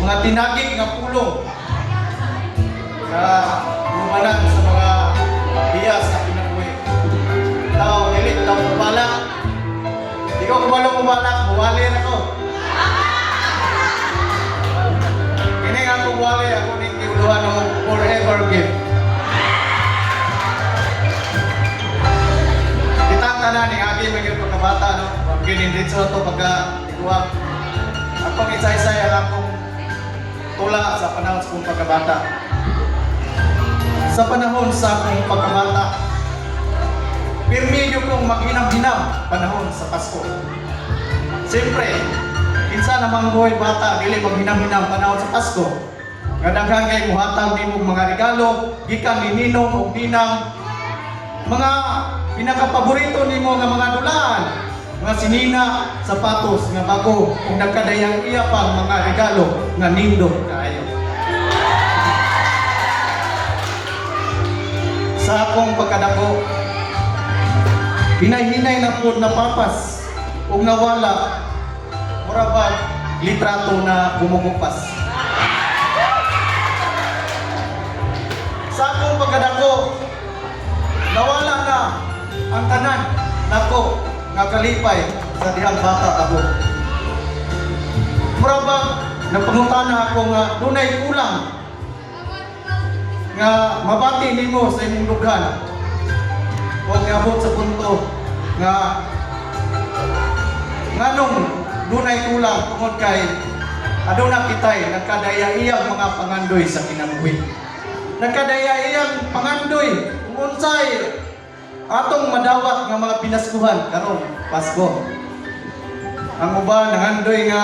mga tinagig nga pulong na lumanan sa mga biyas na pinabuhi. Tao, dili, tao kubalak. Di ko kubalak, buwali na ko. Kini nga kuwali, ako ni kiuluhan ng forever gift. Kitang na ni Agi, may pagkabata, no? Ginin dito ito pagka ikuwag. Ako isa-isa ang akong tula sa panahon sa kong pagkabata. Sa panahon sa akong pagkabata, pirmi nyo kong maghinam-hinam panahon sa Pasko. Siyempre, kinsa namang buhay bata, dili maghinam-hinam panahon sa Pasko. Kadaghan kay muhatag nimo mga regalo, gikan ni ninong o ninang, mga pinakapaborito nimo nga mga dulaan, mga sinina, sapatos nga bago, kung nagkadayang iya pang mga regalo nga nindot kaayo. Sa akong pagkadako, hinay-hinay na po na papas o nawala, murabag litrato na bumubupas. Sa akong pagkadako, nawala na ang tanan nako nga kalipay sa dihang bata ako. Murabag napangutana ako nga dunay kulang nga mabati nimo sa imong dughan. Huwag niabot sa punto nga nganong dunay kulang tungod kay aduna kitay nagkadaya-iyang mga pangandoy sa kinabuhi. Nagkadaya-iyang pangandoy kung unsay atong madawat nga mga pinaskuhan karon Pasko. Ang uban nangandoy nga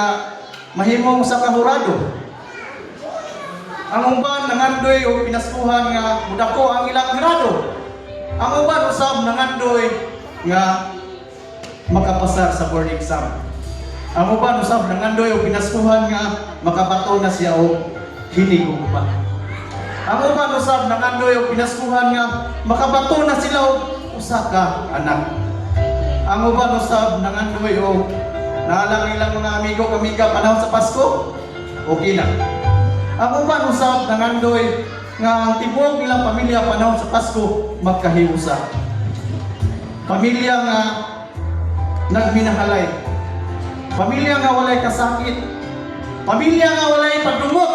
mahimong sa kahurado. Ang uban nangandoy o pinaskuhan nga mudako ang ilang grado. Ang uban usab nangandoy nga makapasar sa board exam. Ang uban usab nangandoy o pinaskuhan nga makabato na siya o hinig o uban. Ang uban usab nangandoy o pinaskuhan nga makabato na sila o usa ka anak. Ang uban usab nangandoy o naalang ilang mga amigo kamiga panahon sa Pasko, okay na. Ang uban usab nangandoy nga ang tibuok nilang pamilya panahon sa Pasko magkahiusa. Pamilya nga nagminahalay. Pamilya nga walay kasakit. Pamilya nga walay pagdumot.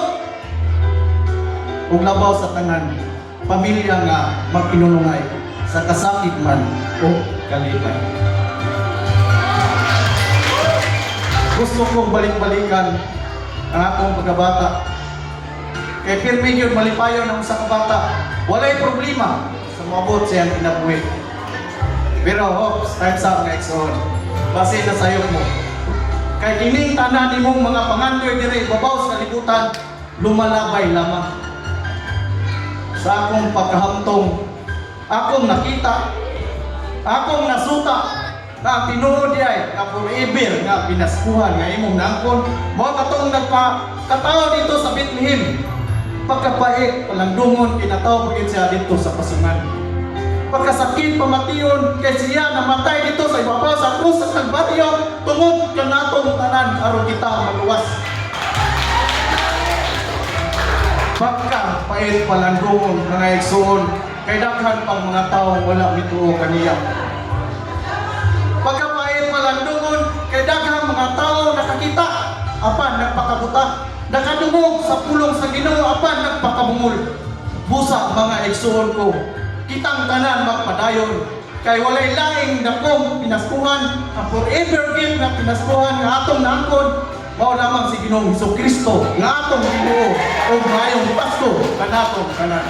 Ug labaw sa tanan, pamilya nga magkinunungay sa kasakit man o kalipay. Gusto kong balik-balikan ang akong pagkabata. Kay pirmi yun malipayon ang usa ka bata. Walay problema sa mabot siyang kinabuhi. Pero hopes, time's up next on. Base na sayop mo. Kay kining tanan nimong mga pangandoy dire babaw sa kalibutan, lumalabay lamang. Sa akong pagkahamtong, akong nakita, akong nasuta, na tinuod ay na forever nga pinaskuhan nga imong nangkon mo katong nagpakatao dito sa Bethlehem. Pagkapait palandungon kinataw pagid siya dito sa pasungan. Pagkasakit pamation kay siya namatay dito sa ibabaw sa krus sa Kalbaryo tungod kanatong tanan aron kita maluwas. Pagkapait palandungon mga igsoon kay daghan pang mga tawo wala mituo kaniya. Pagkapait palandungon kay daghang mga tawo nakakita apan nagpakabuta, nakadungog sa pulong sa Ginoo apan nagpakabungol. Busa mga igsoon ko, kitang tanan magpadayon kay walay laing dakong pinaskuhan ang forever gift na pinaskuhan nga atong naangkon mao lamang si Ginoong Hesukristo nga atong Ginoo ug maayong Pasko kanatong tanan.